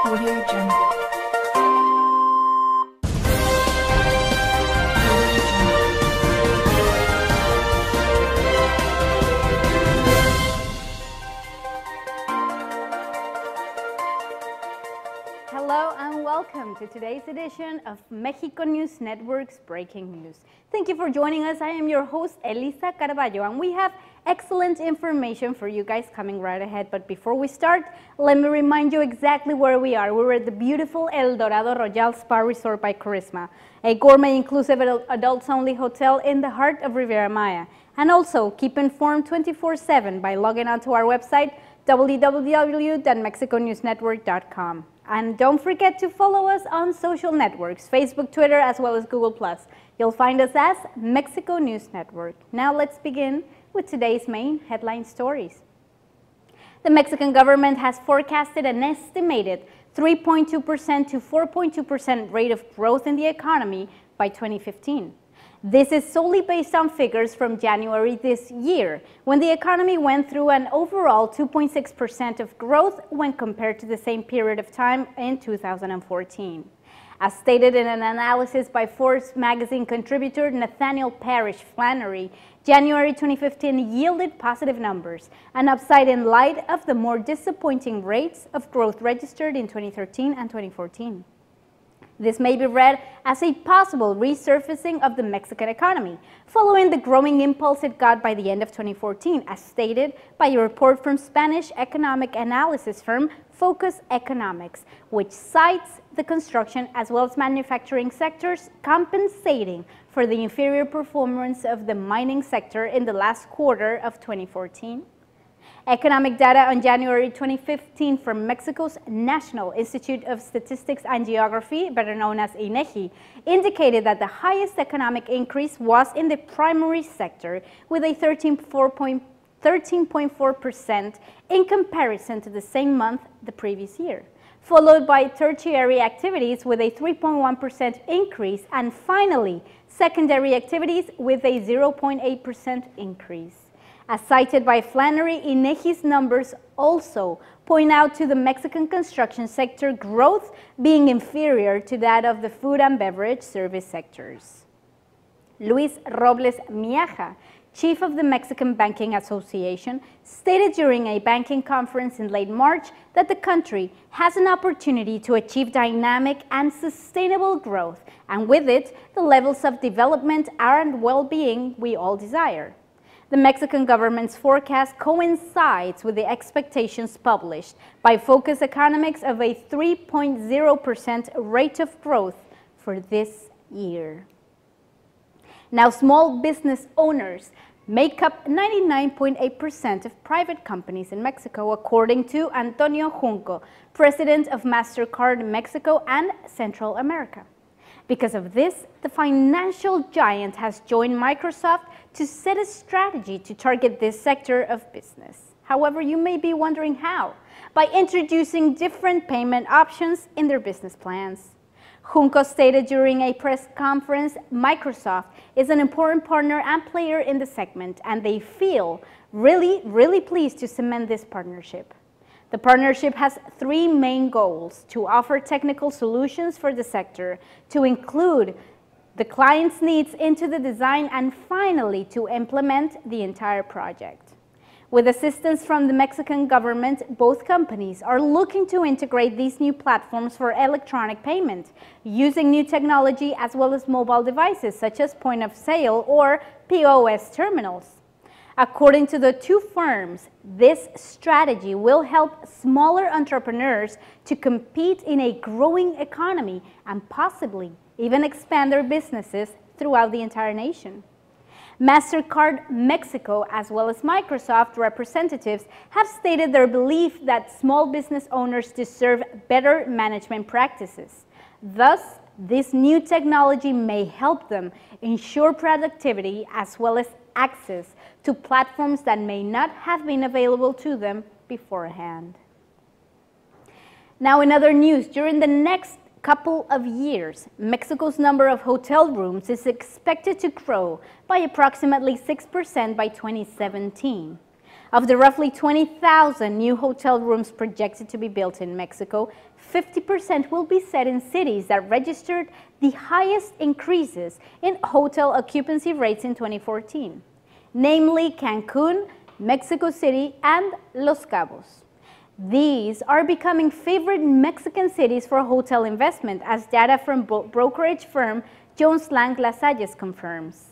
Audio Jungle. Hello and welcome to today's edition of Mexico News Network's Breaking News. Thank you for joining us. I am your host, Elisa Carballo, and we have excellent information for you guys coming right ahead. But before we start, let me remind you exactly where we are. We're at the beautiful El Dorado Royal Spa Resort by Charisma, a gourmet inclusive adults-only hotel in the heart of Riviera Maya. And also, keep informed 24/7 by logging onto our website, www.mexiconewsnetwork.com. And don't forget to follow us on social networks, Facebook, Twitter, as well as Google+. You'll find us as Mexico News Network. Now let's begin with today's main headline stories. The Mexican government has forecasted an estimated 3.2% to 4.2% rate of growth in the economy by 2015. This is solely based on figures from January this year, when the economy went through an overall 2.6% of growth when compared to the same period of time in 2014. As stated in an analysis by Forbes magazine contributor Nathaniel Parrish Flannery, January 2015 yielded positive numbers, an upside in light of the more disappointing rates of growth registered in 2013 and 2014. This may be read as a possible resurfacing of the Mexican economy, following the growing impulse it got by the end of 2014, as stated by a report from Spanish economic analysis firm Focus Economics, which cites the construction as well as manufacturing sectors compensating for the inferior performance of the mining sector in the last quarter of 2014. Economic data on January 2015 from Mexico's National Institute of Statistics and Geography, better known as INEGI, indicated that the highest economic increase was in the primary sector, with a 13.4% in comparison to the same month the previous year, followed by tertiary activities with a 3.1% increase, and finally, secondary activities with a 0.8% increase. As cited by Flannery, INEGI's numbers also point out to the Mexican construction sector growth being inferior to that of the food and beverage service sectors. Luis Robles Miaja, chief of the Mexican Banking Association, stated during a banking conference in late March that the country has an opportunity to achieve dynamic and sustainable growth, and with it, the levels of development and well-being we all desire. The Mexican government's forecast coincides with the expectations published by Focus Economics of a 3.0% rate of growth for this year. Now, small business owners make up 99.8% of private companies in Mexico, according to Antonio Junco, president of MasterCard Mexico and Central America. Because of this, the financial giant has joined Microsoft to set a strategy to target this sector of business. However, you may be wondering how. By introducing different payment options in their business plans. Junco stated during a press conference, Microsoft is an important partner and player in the segment, and they feel really pleased to cement this partnership. The partnership has three main goals: to offer technical solutions for the sector, to include the client's needs into the design, and finally to implement the entire project. With assistance from the Mexican government, both companies are looking to integrate these new platforms for electronic payment, using new technology as well as mobile devices such as point of sale or POS terminals. According to the two firms, this strategy will help smaller entrepreneurs to compete in a growing economy and possibly even expand their businesses throughout the entire nation. MasterCard Mexico, as well as Microsoft representatives, have stated their belief that small business owners deserve better management practices. Thus, this new technology may help them ensure productivity as well as access to platforms that may not have been available to them beforehand. Now, in other news, during the next couple of years, Mexico's number of hotel rooms is expected to grow by approximately 6% by 2017. Of the roughly 20,000 new hotel rooms projected to be built in Mexico, 50% will be set in cities that registered the highest increases in hotel occupancy rates in 2014, namely Cancun, Mexico City, and Los Cabos. These are becoming favorite Mexican cities for hotel investment, as data from brokerage firm Jones Lang LaSalle's confirms.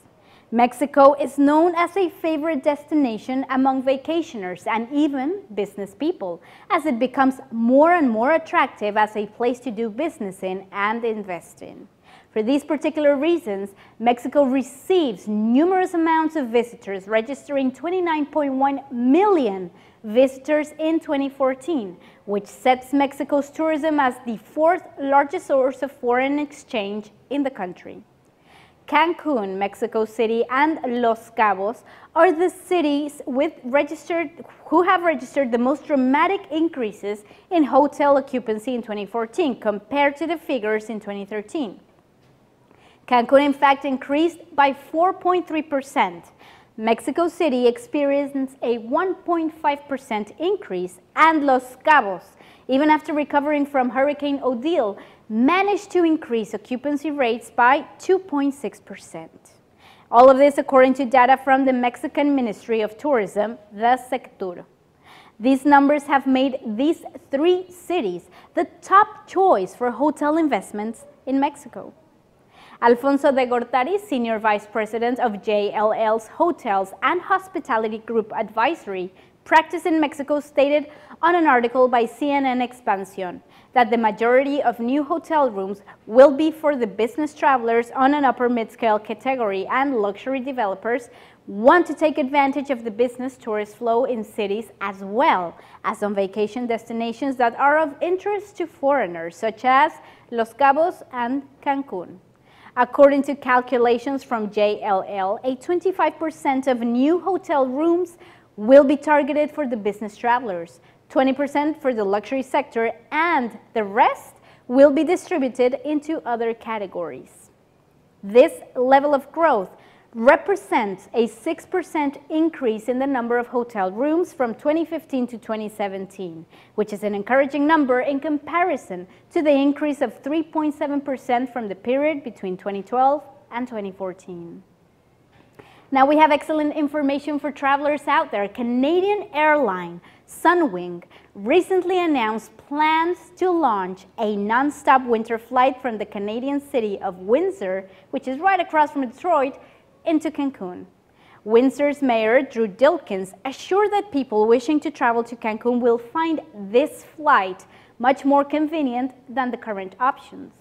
Mexico is known as a favorite destination among vacationers and even business people, as it becomes more and more attractive as a place to do business in and invest in. For these particular reasons, Mexico receives numerous amounts of visitors, registering 29.1 million visitors in 2014, which sets Mexico's tourism as the fourth largest source of foreign exchange in the country. Cancun, Mexico City, and Los Cabos are the cities who have registered the most dramatic increases in hotel occupancy in 2014 compared to the figures in 2013. Cancun, in fact, increased by 4.3%. Mexico City experienced a 1.5% increase, and Los Cabos, even after recovering from Hurricane Odile, managed to increase occupancy rates by 2.6%. All of this according to data from the Mexican Ministry of Tourism, the Sectur. These numbers have made these three cities the top choice for hotel investments in Mexico. Alfonso de Gortari, Senior Vice President of JLL's Hotels and Hospitality Group Advisory Practice in Mexico, stated on an article by CNN Expansión that the majority of new hotel rooms will be for the business travelers on an upper mid-scale category, and luxury developers want to take advantage of the business tourist flow in cities as well as on vacation destinations that are of interest to foreigners, such as Los Cabos and Cancun. According to calculations from JLL, a 25% of new hotel rooms will be targeted for the business travelers, 20% for the luxury sector, and the rest will be distributed into other categories. This level of growth represents a 6% increase in the number of hotel rooms from 2015 to 2017, which is an encouraging number in comparison to the increase of 3.7% from the period between 2012 and 2014. Now we have excellent information for travelers out there. Canadian airline Sunwing recently announced plans to launch a non-stop winter flight from the Canadian city of Windsor, which is right across from Detroit, into Cancun. Windsor's Mayor Drew Dilkens assured that people wishing to travel to Cancun will find this flight much more convenient than the current options.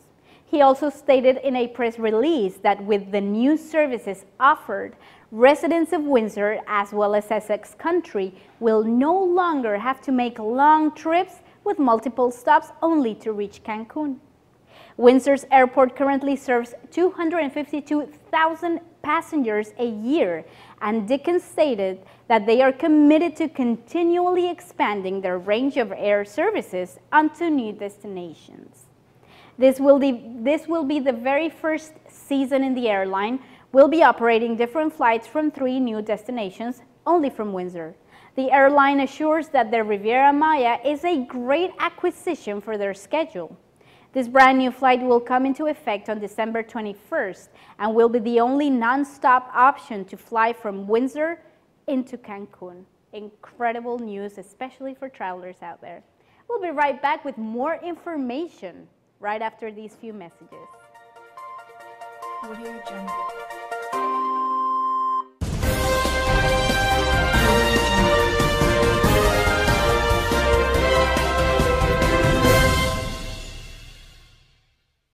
He also stated in a press release that with the new services offered, residents of Windsor as well as Essex County will no longer have to make long trips with multiple stops only to reach Cancun. Windsor's airport currently serves 252,000 passengers a year, and Dickens stated that they are committed to continually expanding their range of air services onto new destinations. This will be the very first season in the airline. Will be operating different flights from 3 new destinations only from Windsor. The airline assures that the Riviera Maya is a great acquisition for their schedule. This brand new flight will come into effect on December 21st and will be the only non-stop option to fly from Windsor into Cancun. Incredible news, especially for travelers out there. We'll be right back with more information right after these few messages. Audio Jungle.